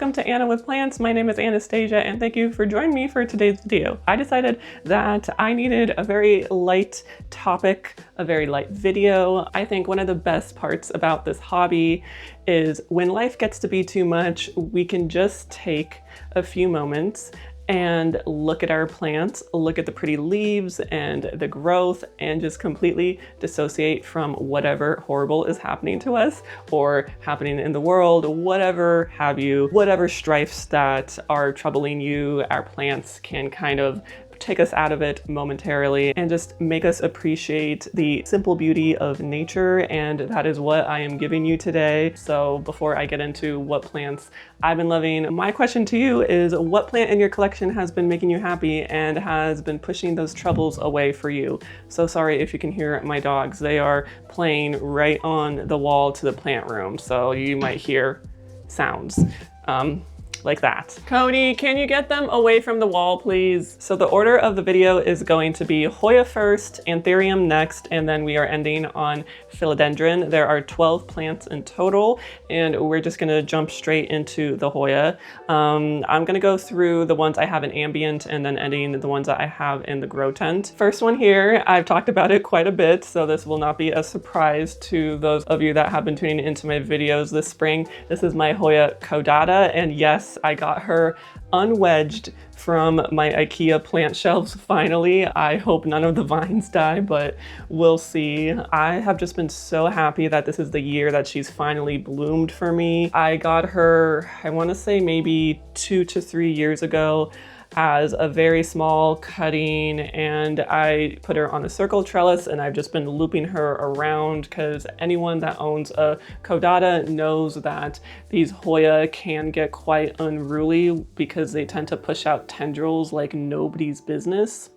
welcome to Anna with Plants. My name is Anastasia and thank you for joining me for today's video. I decided that I needed a very light topic, a very light video. I think one of the best parts about this hobby is when life gets to be too much, we can just take a few moments and look at our plants, look at the pretty leaves and the growth, and just completely dissociate from whatever horrible is happening to us or happening in the world, whatever have you, whatever strifes that are troubling you, our plants can kind of take us out of it momentarily and just make us appreciate the simple beauty of nature, and that is what I am giving you today. So before I get into what plants I've been loving, my question to you is, what plant in your collection has been making you happy and has been pushing those troubles away for you? So sorry if you can hear my dogs. They are playing right on the wall to the plant room, so you might hear sounds. Like that. Cody, can you get them away from the wall, please? So the order of the video is going to be Hoya first, Anthurium next, and then we are ending on philodendron. There are 12 plants in total, and we're just gonna jump straight into the Hoya. I'm gonna go through the ones I have in ambient and then ending the ones that I have in the grow tent. First one here, I've talked about it quite a bit, so this will not be a surprise to those of you that have been tuning into my videos this spring. This is my Hoya caudata, and yes, I got her unwedged from my IKEA plant shelves finally. I hope none of the vines die, but we'll see. I have just been so happy that this is the year that she's finally bloomed for me. I got her, I want to say maybe 2 to 3 years ago, as a very small cutting, and I put her on a circle trellis and I've just been looping her around because anyone that owns a caudata knows that these Hoya can get quite unruly because they tend to push out tendrils like nobody's business.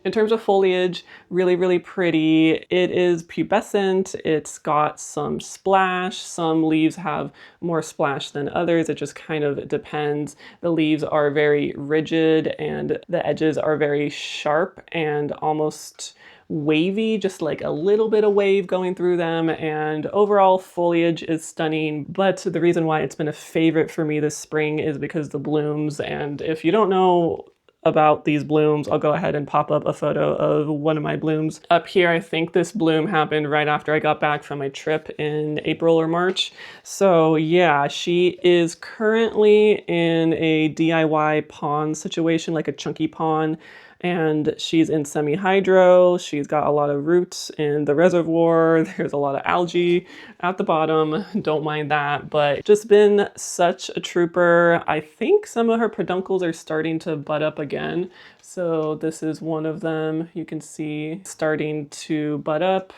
In terms of foliage, really, really pretty. It is pubescent. It's got some splash. Some leaves have more splash than others. It just kind of depends. The leaves are very rigid and the edges are very sharp and almost wavy, just like a little bit of wave going through them, and overall foliage is stunning. But the reason why it's been a favorite for me this spring is because the blooms, and if you don't know about these blooms, I'll go ahead and pop up a photo of one of my blooms. Up here, I think this bloom happened right after I got back from my trip in April or March. So yeah, she is currently in a DIY pond situation, like a chunky pond, and she's in semi-hydro. She's got a lot of roots in the reservoir. There's a lot of algae at the bottom. Don't mind that, but just been such a trooper. I think some of her peduncles are starting to bud up again. So this is one of them. You can see starting to bud up.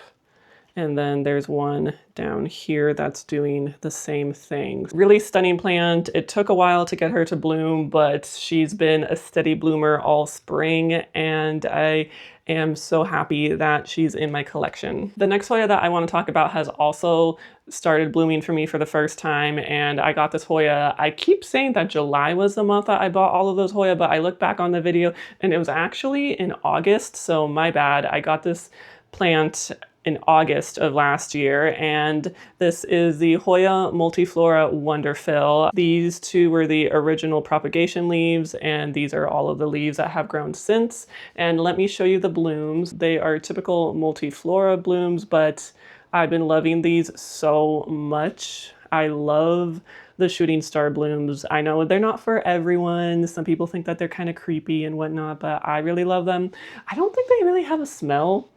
And then there's one down here that's doing the same thing. Really stunning plant. It took a while to get her to bloom, but she's been a steady bloomer all spring, and I am so happy that she's in my collection. The next Hoya that I want to talk about has also started blooming for me for the first time, and I got this Hoya. I keep saying that July was the month that I bought all of those Hoya, but I look back on the video and it was actually in August, so my bad. I got this plant in August of last year, and this is the Hoya multiflora Wonderfill. These two were the original propagation leaves, and these are all of the leaves that have grown since. And let me show you the blooms. They are typical multiflora blooms, but I've been loving these so much. I love the shooting star blooms. I know they're not for everyone. Some people think that they're kind of creepy and whatnot, but I really love them. I don't think they really have a smell.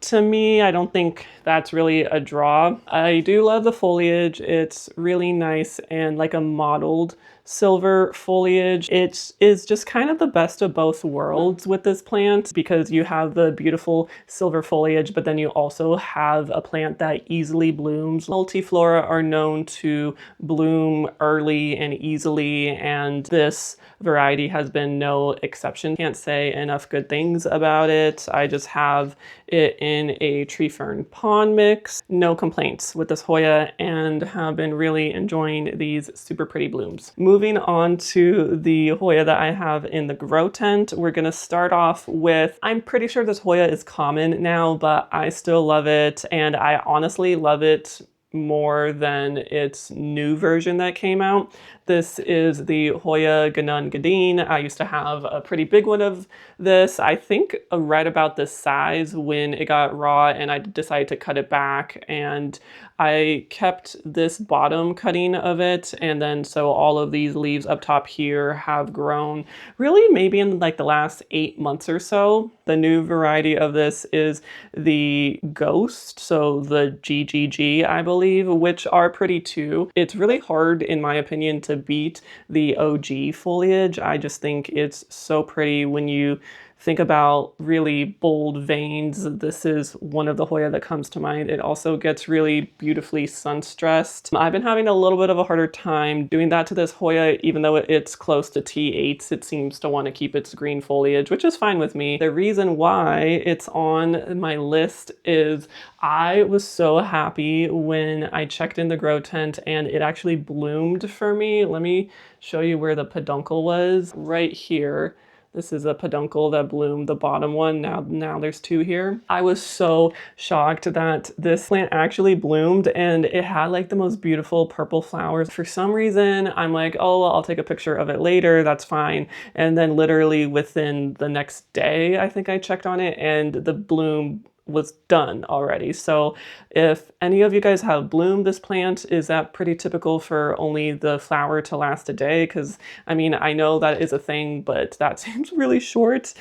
To me, I don't think that's really a draw. I do love the foliage. It's really nice and like a mottled silver foliage. It is just kind of the best of both worlds with this plant because you have the beautiful silver foliage, but then you also have a plant that easily blooms. Multiflora are known to bloom early and easily, and this variety has been no exception. Can't say enough good things about it. I just have it in a tree fern pond mix. No complaints with this Hoya, and have been really enjoying these super pretty blooms. Moving on to the Hoya that I have in the grow tent, we're gonna start off with, I'm pretty sure this Hoya is common now, but I still love it, and I honestly love it more than its new version that came out. This is the Hoya Ganun Gadin. I used to have a pretty big one of this. I think right about this size when it got raw, and I decided to cut it back, and I kept this bottom cutting of it, and then so all of these leaves up top here have grown really maybe in like the last 8 months or so. The new variety of this is the Ghost, so the GGG, I believe, which are pretty too. It's really hard, in my opinion, to beat the OG foliage. I just think it's so pretty when you think about really bold veins. This is one of the Hoya that comes to mind. It also gets really beautifully sun-stressed. I've been having a little bit of a harder time doing that to this Hoya, even though it's close to T8s. It seems to want to keep its green foliage, which is fine with me. The reason why it's on my list is I was so happy when I checked in the grow tent and it actually bloomed for me. Let me show you where the peduncle was. Right here. This is a peduncle that bloomed, the bottom one. Now there's two here. I was so shocked that this plant actually bloomed, and it had like the most beautiful purple flowers. For some reason, I'm like, oh, I'll take a picture of it later, that's fine. And then literally within the next day, I think I checked on it, and the bloom was done already. So if any of you guys have bloomed this plant, is that pretty typical for only the flower to last a day? Because I mean, I know that is a thing, but that seems really short.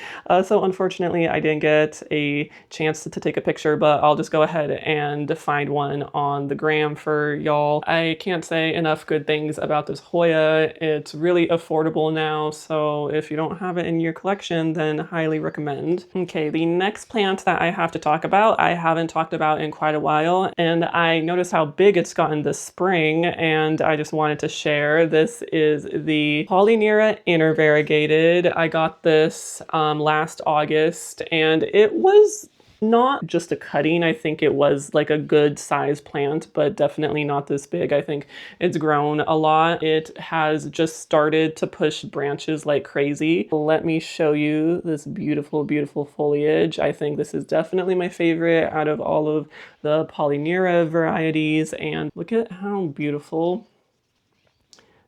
So unfortunately, I didn't get a chance to take a picture, but I'll just go ahead and find one on the gram for y'all. I can't say enough good things about this Hoya. It's really affordable now, so if you don't have it in your collection, then highly recommend. Okay, the next plant that I have to talk about, I haven't talked about in quite a while, and I noticed how big it's gotten this spring, and I just wanted to share. This is the Polynera intervariegated. I got this last August, and it was not just a cutting. I think it was like a good size plant, but definitely not this big. I think it's grown a lot. It has just started to push branches like crazy. Let me show you this beautiful, beautiful foliage. I think this is definitely my favorite out of all of the Polynera varieties. And look at how beautiful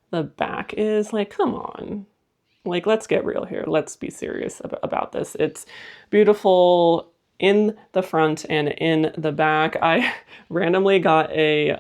the back is. Like, come on. Like, let's get real here. Let's be serious about this. It's beautiful in the front and in the back. I randomly got a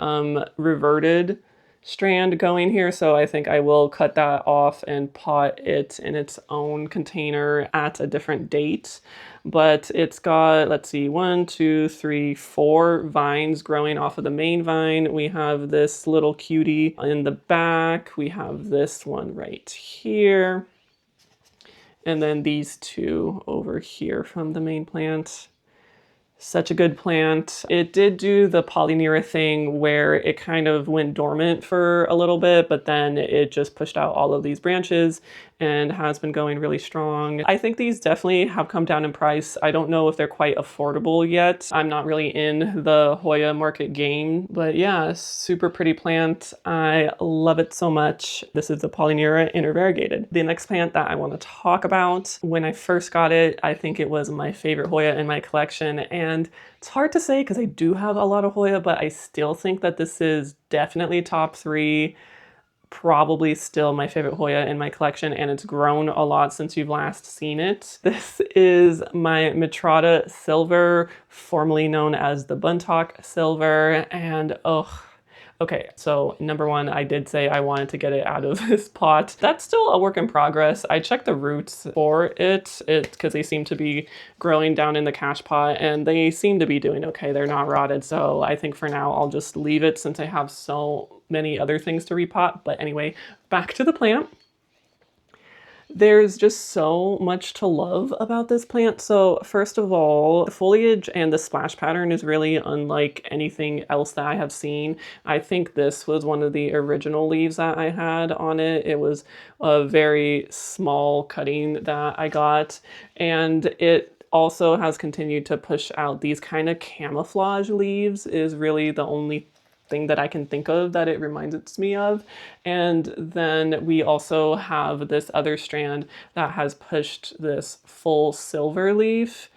reverted strand going here, so I think I will cut that off and pot it in its own container at a different date. But it's got, let's see, 1, 2, 3, 4 vines growing off of the main vine. We have this little cutie in the back. We have this one right here. And then these two over here from the main plant. Such a good plant. It did do the Polynera thing where it kind of went dormant for a little bit, but then it just pushed out all of these branches and has been going really strong. I think these definitely have come down in price. I don't know if they're quite affordable yet. I'm not really in the Hoya market game, but yeah, super pretty plant. I love it so much. This is the Polynera intervariegated. The next plant that I want to talk about, when I first got it, I think it was my favorite Hoya in my collection, and it's hard to say because I do have a lot of Hoya, but I still think that this is definitely top 3. Probably still my favorite Hoya in my collection, and it's grown a lot since you've last seen it. This is my Mitrata Silver, formerly known as the Buntock Silver, and oh, okay, so number one, I did say I wanted to get it out of this pot. That's still a work in progress. I checked the roots for it because they seem to be growing down in the cache pot, and they seem to be doing okay. They're not rotted, so I think for now I'll just leave it since I have so many other things to repot. But anyway, back to the plant. There's just so much to love about this plant. So first of all, the foliage and the splash pattern is really unlike anything else that I have seen. I think this was one of the original leaves that I had on it. It was a very small cutting that I got, and it also has continued to push out these kind of camouflage leaves is really the only thing that I can think of that it reminds me of. And then we also have this other strand that has pushed this full silver leaf.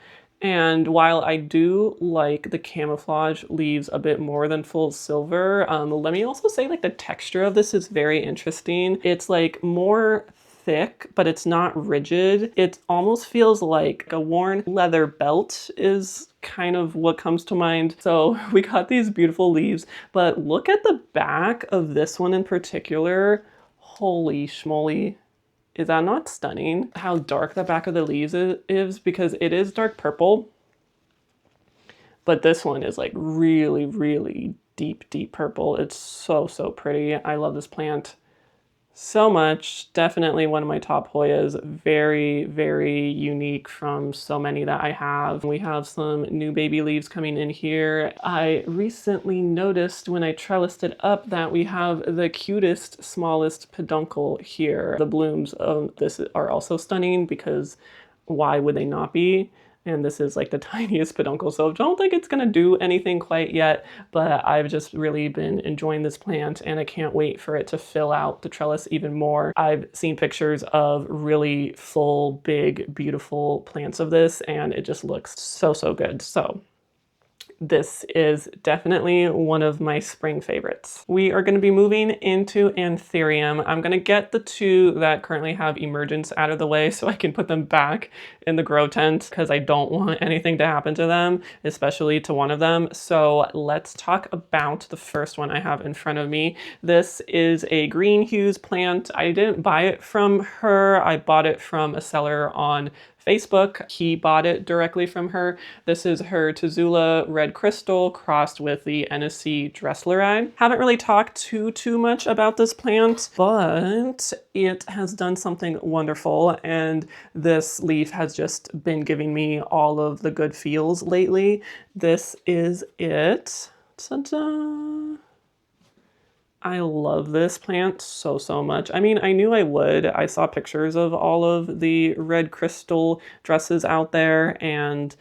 And while I do like the camouflage leaves a bit more than full silver, let me also say like the texture of this is very interesting. It's like more thick, but it's not rigid. It almost feels like a worn leather belt is kind of what comes to mind. So we got these beautiful leaves, but look at the back of this one in particular. Holy schmoly. Is that not stunning? How dark the back of the leaves is, because it is dark purple, but this one is like really, really deep, deep purple. It's so, so pretty. I love this plant so much. Definitely one of my top Hoyas. Very, very unique from so many that I have. We have some new baby leaves coming in here. I recently noticed when I trellised it up that we have the cutest, smallest peduncle here. The blooms of this are also stunning, because why would they not be? And this is like the tiniest peduncle, so don't think it's gonna do anything quite yet, but I've just really been enjoying this plant and I can't wait for it to fill out the trellis even more. I've seen pictures of really full, big, beautiful plants of this, and it just looks so, so good. So this is definitely one of my spring favorites. We are going to be moving into anthurium. I'm going to get the two that currently have emergence out of the way so I can put them back in the grow tent, because I don't want anything to happen to them, especially to one of them. So let's talk about the first one I have in front of me. This is a green hues plant. I didn't buy it from her. I bought it from a seller on Facebook. He bought it directly from her. This is her Tazula red crystal crossed with the NSC Dressleri. Haven't really talked too much about this plant, but it has done something wonderful, and this leaf has just been giving me all of the good feels lately. This is it. Ta-da! I love this plant so, so much. I mean, I knew I would. I saw pictures of all of the red crystal dresses out there, and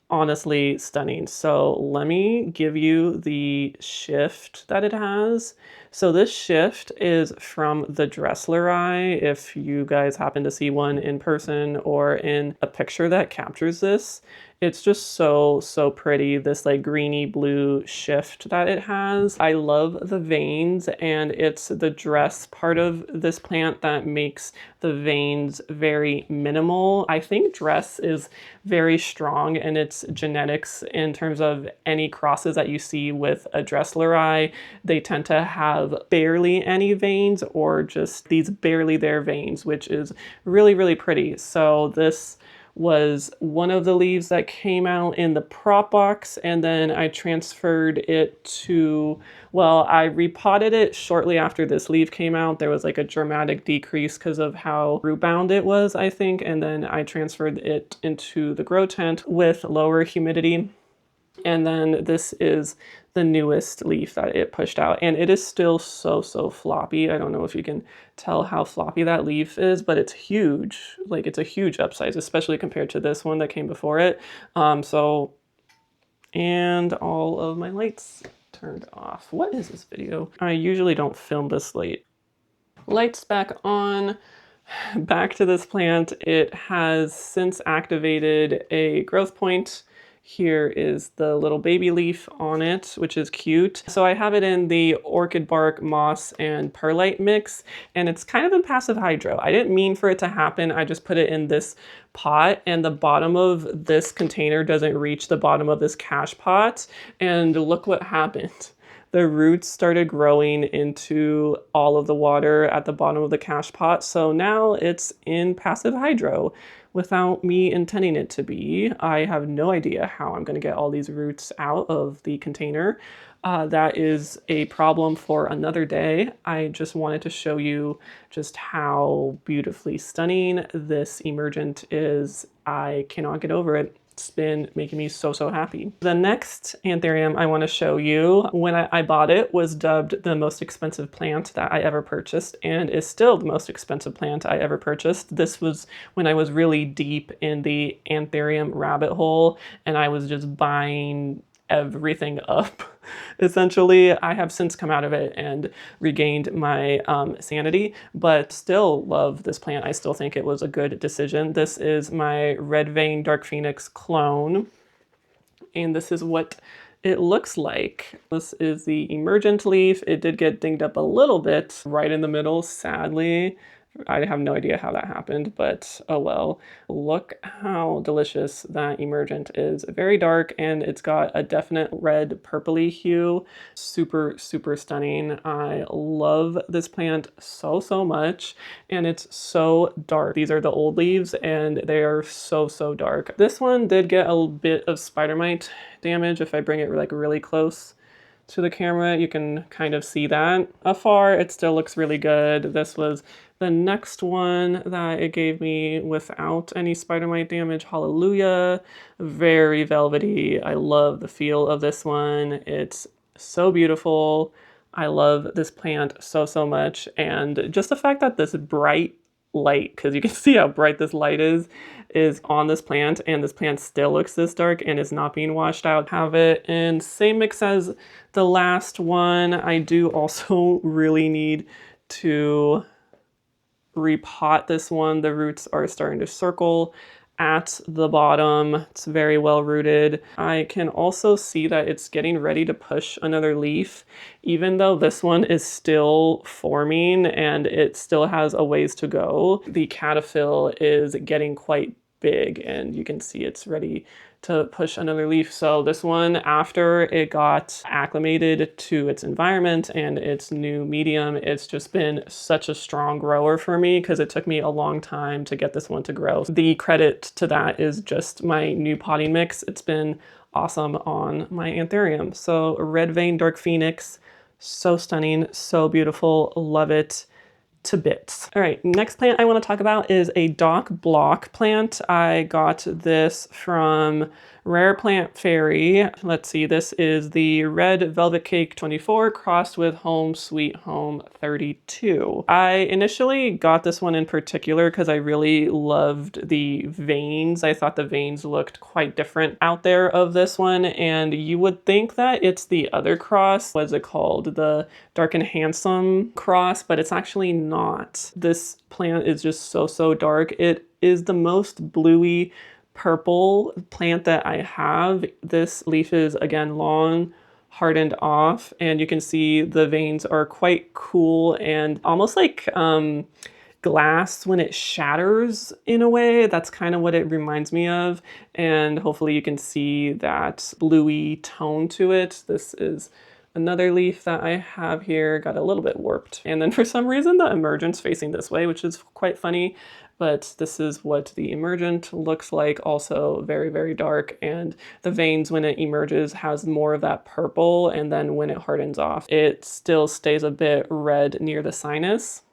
honestly stunning. So let me give you the shift that it has. So this shift is from the Dressleri. If you guys happen to see one in person or in a picture that captures this, it's just so, so pretty. This like greeny blue shift that it has. I love the veins, and it's the dress part of this plant that makes the veins very minimal. I think dress is very strong in its genetics in terms of any crosses that you see with a Dressleri. They tend to have barely any veins, or just these barely there veins, which is really, really pretty. So this was one of the leaves that came out in the prop box, and then I transferred it to, well, I repotted it shortly after this leaf came out. There was like a dramatic decrease because of how root bound it was, I think, and then I transferred it into the grow tent with lower humidity. And then this is the newest leaf that it pushed out, and it is still so, so floppy. I don't know if you can tell how floppy that leaf is, but it's huge. Like, it's a huge upsize, especially compared to this one that came before it. And all of my lights turned off. What is this video? I usually don't film this late. Lights back on. Back to this plant. It has since activated a growth point. Here is the little baby leaf on it, which is cute. So I have it in the orchid bark, moss, and perlite mix, and it's kind of in passive hydro. I didn't mean for it to happen. I just put it in this pot, and the bottom of this container doesn't reach the bottom of this cache pot. And look what happened. The roots started growing into all of the water at the bottom of the cache pot. So now it's in passive hydro without me intending it to be. I have no idea how I'm going to get all these roots out of the container. That is a problem for another day. I just wanted to show you just how beautifully stunning this emergent is. I cannot get over it. It's been making me so, so happy. The next anthurium I want to show you, when I bought it, was dubbed the most expensive plant that I ever purchased, and is still the most expensive plant I ever purchased. This was when I was really deep in the anthurium rabbit hole, and I was just buying everything up. Essentially, I have since come out of it and regained my sanity, but still love this plant. I still think it was a good decision. This is my Red Vein Dark Phoenix clone, and this is what it looks like. This is the emergent leaf. It did get dinged up a little bit right in the middle, sadly. I have no idea how that happened, but oh well. Look how delicious that emergent is. Very dark, and it's got a definite red purpley hue. Super, super stunning. I love this plant so, so much, and it's so dark. These are the old leaves, and they are so, so dark. This one did get a bit of spider mite damage. If I bring it like really close to the camera, you can kind of see that. Afar, it still looks really good. This was the next one that it gave me without any spider mite damage. Hallelujah. Very velvety. I love the feel of this one. It's so beautiful. I love this plant so, so much. And just the fact that this bright light, because you can see how bright this light is on this plant, and this plant still looks this dark and is not being washed out. Have it in same mix as the last one. I do also really need to repot this one. The roots are starting to circle at the bottom. It's very well rooted. I can also see that it's getting ready to push another leaf, even though this one is still forming and it still has a ways to go. The caterpillar is getting quite big, and you can see it's ready to push another leaf. So this one, after it got acclimated to its environment and its new medium, it's just been such a strong grower for me, because it took me a long time to get this one to grow. The credit to that is just my new potting mix. It's been awesome on my anthurium. So Red Vein Dark Phoenix, so stunning, so beautiful, love it to bits. All right, next plant I want to talk about is a dock block plant. I got this from Rare Plant Fairy. Let's see, this is the Red Velvet Cake 24 crossed with Home Sweet Home 32. I initially got this one in particular because I really loved the veins. I thought the veins looked quite different out there of this one, and you would think that it's the other cross. What's it called? The Dark and Handsome cross, but it's actually not. This plant is just so, so dark. It is the most bluey purple plant that I have. This leaf is, again, long, hardened off, and you can see the veins are quite cool and almost like glass when it shatters in a way. That's kind of what it reminds me of, and hopefully you can see that bluey tone to it. This is another leaf that I have here, got a little bit warped. And then for some reason the emergent's facing this way, which is quite funny, but this is what the emergent looks like. Also very, very dark, and the veins when it emerges has more of that purple, and then when it hardens off, it still stays a bit red near the sinus.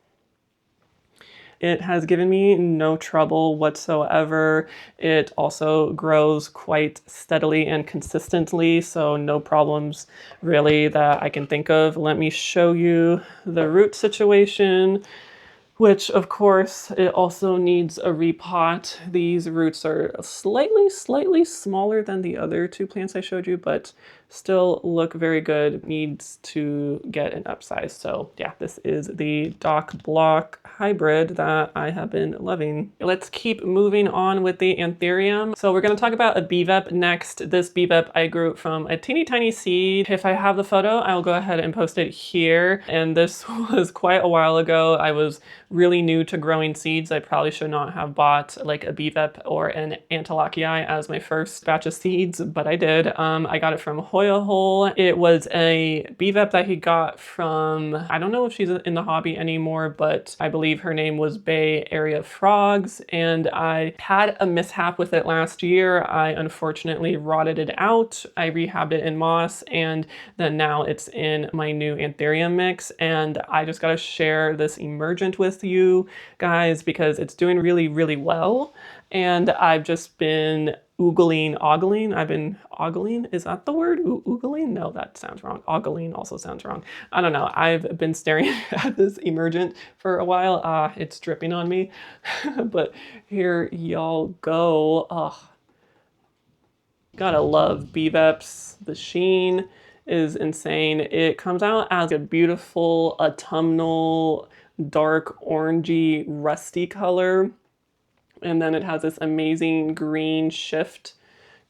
It has given me no trouble whatsoever. It also grows quite steadily and consistently, so no problems really that I can think of. Let me show you the root situation, which of course it also needs a repot. These roots are slightly smaller than the other two plants I showed you, but still look very good. Needs to get an upsize. So yeah, this is the dock block hybrid that I have been loving. Let's keep moving on with the anthurium. So we're going to talk about a BVEP next. This BVEP I grew from a teeny tiny seed. If I have the photo, I'll go ahead and post it here. And this was quite a while ago. I was really new to growing seeds. I probably should not have bought like a BVEP or an Antilocii as my first batch of seeds, but I did. I got it from Hoya Hole. It was a BVEP that he got from, I don't know if she's in the hobby anymore, but I believe her name was Bay Area Frogs, and I had a mishap with it last year. I unfortunately rotted it out. I rehabbed it in moss, and then now it's in my new anthurium mix, and I just gotta share this emergent with you guys because it's doing really, really well. And I've just been ogling. I've been ogling. Is that the word? Oogling? No, that sounds wrong. Ogling also sounds wrong. I don't know. I've been staring at this emergent for a while. It's dripping on me, but here y'all go. Gotta love BVEPs. The sheen is insane. It comes out as a beautiful autumnal, dark orangey, rusty color. And then it has this amazing green shift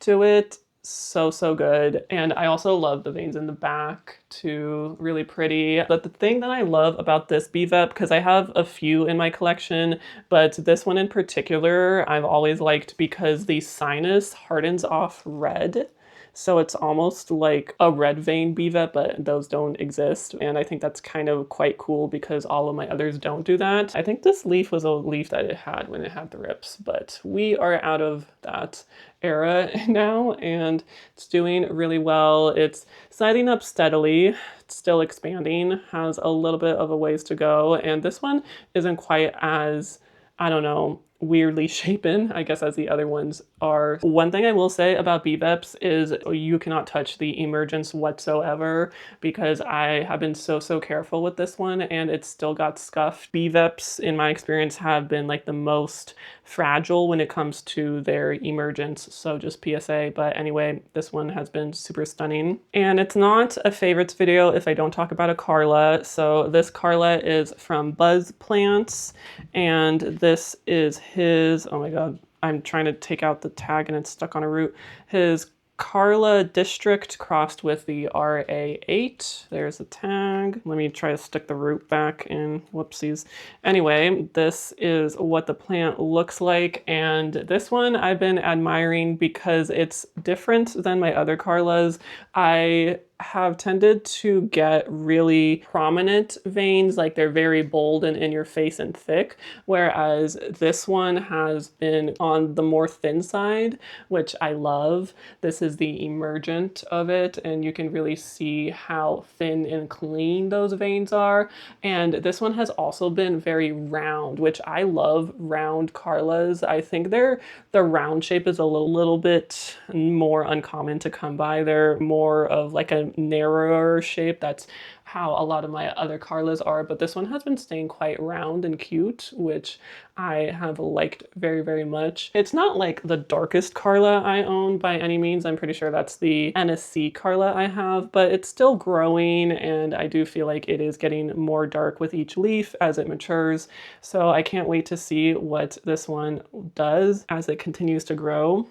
to it. So, so good. And I also love the veins in the back too, really pretty. But the thing that I love about this BVEP, because I have a few in my collection, but this one in particular, I've always liked because the sinus hardens off red. So it's almost like a red vein BVEP, but those don't exist. And I think that's kind of quite cool because all of my others don't do that. I think this leaf was a leaf that it had when it had the rips, but we are out of that era now and it's doing really well. It's siding up steadily. It's still expanding, has a little bit of a ways to go. And this one isn't quite as, I don't know, weirdly shapen, I guess, as the other ones are. One thing I will say about BVEPs is you cannot touch the emergence whatsoever because I have been so careful with this one and it's still got scuff. BVEPs, in my experience, have been like the most fragile when it comes to their emergence, so just PSA. But anyway, this one has been super stunning. And it's not a favorites video if I don't talk about a Carla. So this Carla is from Buzz Plants and this is his, oh my god, I'm trying to take out the tag and it's stuck on a root. His Carla District crossed with the RA8. There's the tag. Let me try to stick the root back in. Whoopsies. Anyway, this is what the plant looks like. And this one I've been admiring because it's different than my other Carlas. I have tended to get really prominent veins, like they're very bold and in your face and thick, whereas this one has been on the more thin side, which I love. This is the emergent of it, and you can really see how thin and clean those veins are. And this one has also been very round, which I love round Carlas. I think the round shape is a little bit more uncommon to come by. They're more of like a narrower shape. That's how a lot of my other Carlas are, but this one has been staying quite round and cute, which I have liked very much. It's not like the darkest Carla I own by any means. I'm pretty sure that's the NSC Carla I have, but it's still growing and I do feel like it is getting more dark with each leaf as it matures. So I can't wait to see what this one does as it continues to grow.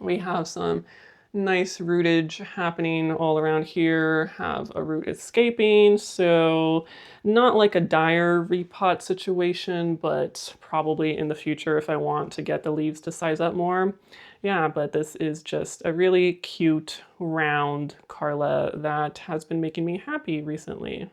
We have some nice rootage happening all around here, have a root escaping, so not like a dire repot situation, but probably in the future if I want to get the leaves to size up more. Yeah, but this is just a really cute round Carla that has been making me happy recently.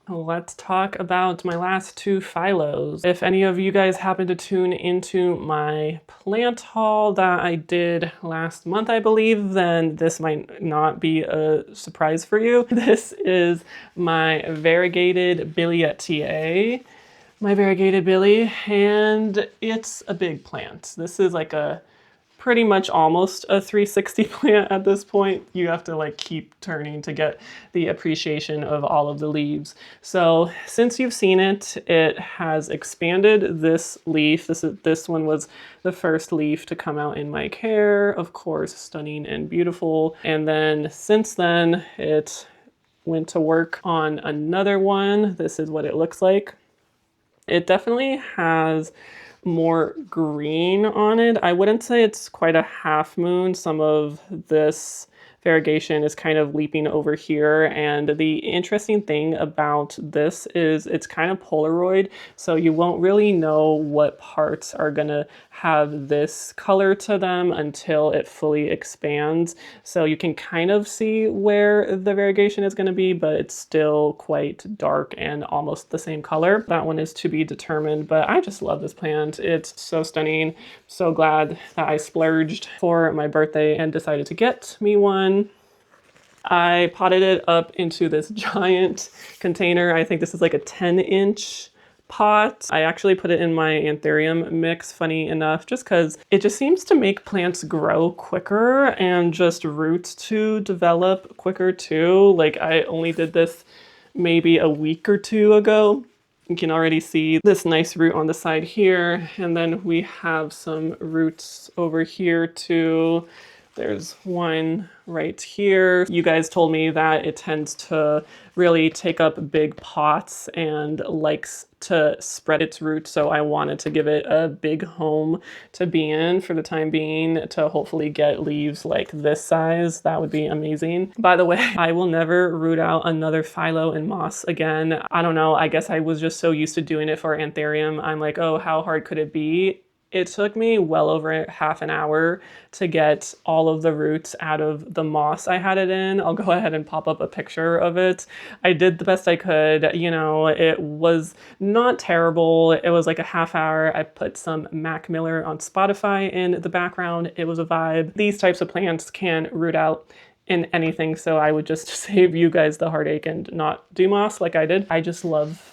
Let's talk about my last two phylos. If any of you guys happen to tune into my plant haul that I did last month, I believe, then this might not be a surprise for you. This is my variegated Billietiae, my variegated Billy, and it's a big plant. This is like a pretty much almost a 360 plant at this point. You have to like keep turning to get the appreciation of all of the leaves. So since you've seen it, it has expanded this leaf. This one was the first leaf to come out in my care. Of course, stunning and beautiful. And then since then, it went to work on another one. This is what it looks like. It definitely has more green on it. I wouldn't say it's quite a half moon. Some of this variegation is kind of leaping over here, and the interesting thing about this is it's kind of Polaroid, so you won't really know what parts are gonna have this color to them until it fully expands. So you can kind of see where the variegation is gonna be, but it's still quite dark and almost the same color. That one is to be determined, but I just love this plant. It's so stunning. So glad that I splurged for my birthday and decided to get me one. I potted it up into this giant container. I think this is like a 10-inch pot. I actually put it in my anthurium mix, funny enough, just because it just seems to make plants grow quicker and just roots to develop quicker too. Like I only did this maybe a week or two ago. You can already see this nice root on the side here. And then we have some roots over here too. There's one right here. You guys told me that it tends to really take up big pots and likes to spread its roots, so I wanted to give it a big home to be in for the time being to hopefully get leaves like this size. That would be amazing. By the way, I will never root out another philo and moss again. I don't know, I guess I was just so used to doing it for anthurium. I'm like, oh, how hard could it be? It took me well over half an hour to get all of the roots out of the moss I had it in. I'll go ahead and pop up a picture of it. I did the best I could. You know, it was not terrible. It was like a half hour. I put some Mac Miller on Spotify in the background. It was a vibe. These types of plants can root out in anything, so I would just save you guys the heartache and not do moss like I did. I just love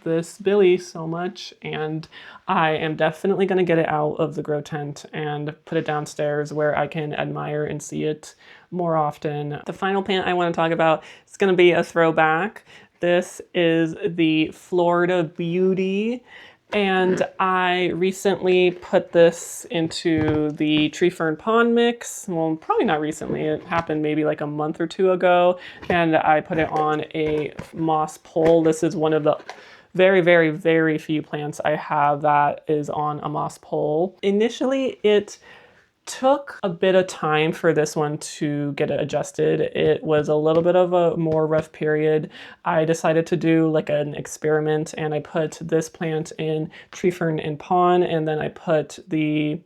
this Billy so much, and I am definitely going to get it out of the grow tent and put it downstairs where I can admire and see it more often. The final plant I want to talk about is going to be a throwback. This is the Florida Beauty. And I recently put this into the tree fern pond mix. Well, probably not recently. It happened maybe like a month or two ago. And I put it on a moss pole. This is one of the very few plants I have that is on a moss pole. Initially, it took a bit of time for this one to get adjusted. It was a little bit of a more rough period. I decided to do like an experiment, and I put this plant in tree fern and pond, and then I put the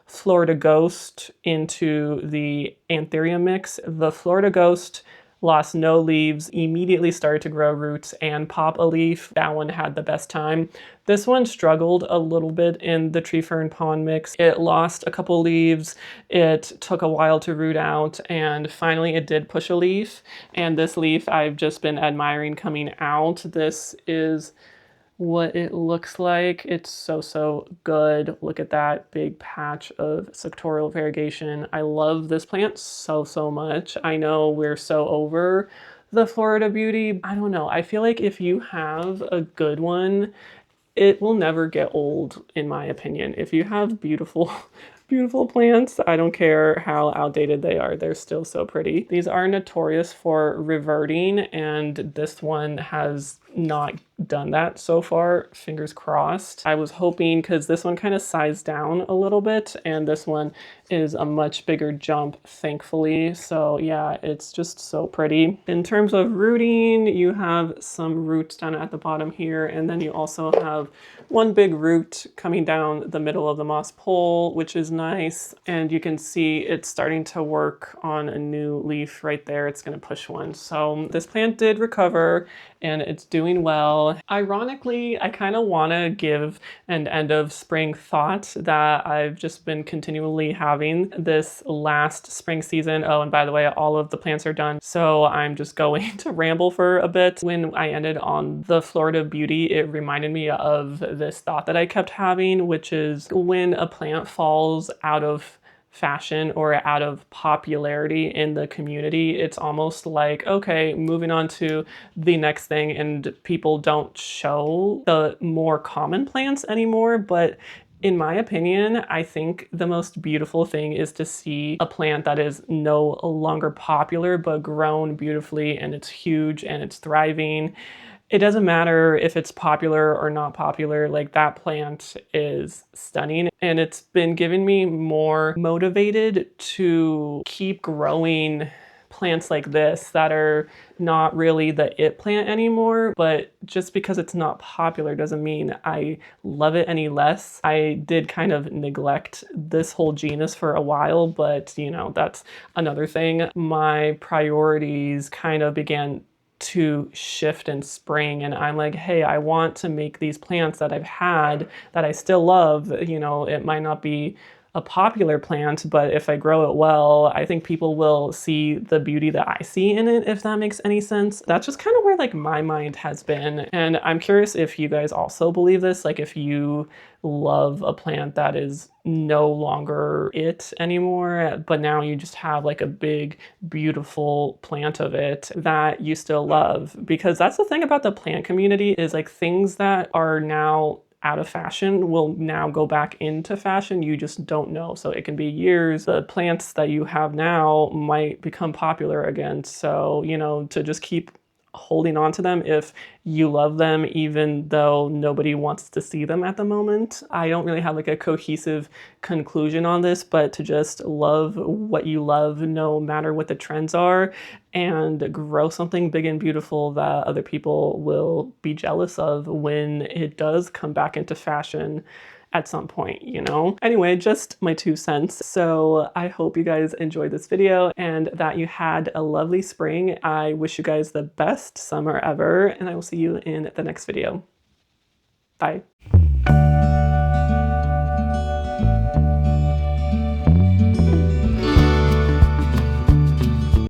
Florida Ghost into the anthurium mix. The Florida Ghost lost no leaves, immediately started to grow roots and pop a leaf. That one had the best time. This one struggled a little bit in the tree fern pond mix. It lost a couple leaves. It took a while to root out, and finally it did push a leaf. And this leaf I've just been admiring coming out. This is what it looks like. It's so good. Look at that big patch of sectorial variegation. I love this plant so much. I know we're so over the Florida Beauty. I don't know. I feel like if you have a good one, it will never get old, in my opinion. If you have beautiful plants, I don't care how outdated they are, they're still so pretty. These are notorious for reverting, and this one has not done that so far, fingers crossed. I was hoping, because this one kind of sized down a little bit, and this one is a much bigger jump, thankfully. So yeah, it's just so pretty. In terms of rooting, you have some roots down at the bottom here, and then you also have one big root coming down the middle of the moss pole, which is nice. And you can see it's starting to work on a new leaf right there. It's going to push one. So this plant did recover, and it's doing well. Ironically, I kind of want to give an end of spring thought that I've just been continually having this last spring season. Oh, and by the way, all of the plants are done, so I'm just going to ramble for a bit. When I ended on the Florida Beauty, it reminded me of this thought that I kept having, which is when a plant falls out of fashion or out of popularity in the community, it's almost like, okay, moving on to the next thing, and people don't show the more common plants anymore. But in my opinion, I think the most beautiful thing is to see a plant that is no longer popular but grown beautifully, and it's huge and it's thriving. It doesn't matter if it's popular or not popular, like that plant is stunning, and it's been giving me more motivated to keep growing plants like this that are not really the it plant anymore. But just because it's not popular doesn't mean I love it any less. I did kind of neglect this whole genus for a while, but you know, that's another thing. My priorities kind of began to shift in spring, and I'm like, hey, I want to make these plants that I've had that I still love. You know, it might not be a popular plant, but if I grow it well, I think people will see the beauty that I see in it, if that makes any sense. That's just kind of where like my mind has been. And I'm curious if you guys also believe this, like if you love a plant that is no longer it anymore, but now you just have like a big, beautiful plant of it that you still love. Because that's the thing about the plant community, is like things that are now out of fashion will now go back into fashion. You just don't know. So it can be years. The plants that you have now might become popular again. So, you know, to just keep holding on to them if you love them, even though nobody wants to see them at the moment. I don't really have like a cohesive conclusion on this, but to just love what you love no matter what the trends are, and grow something big and beautiful that other people will be jealous of when it does come back into fashion at some point, you know? Anyway, just my 2 cents. So I hope you guys enjoyed this video and that you had a lovely spring. I wish you guys the best summer ever, and I will see you in the next video. Bye.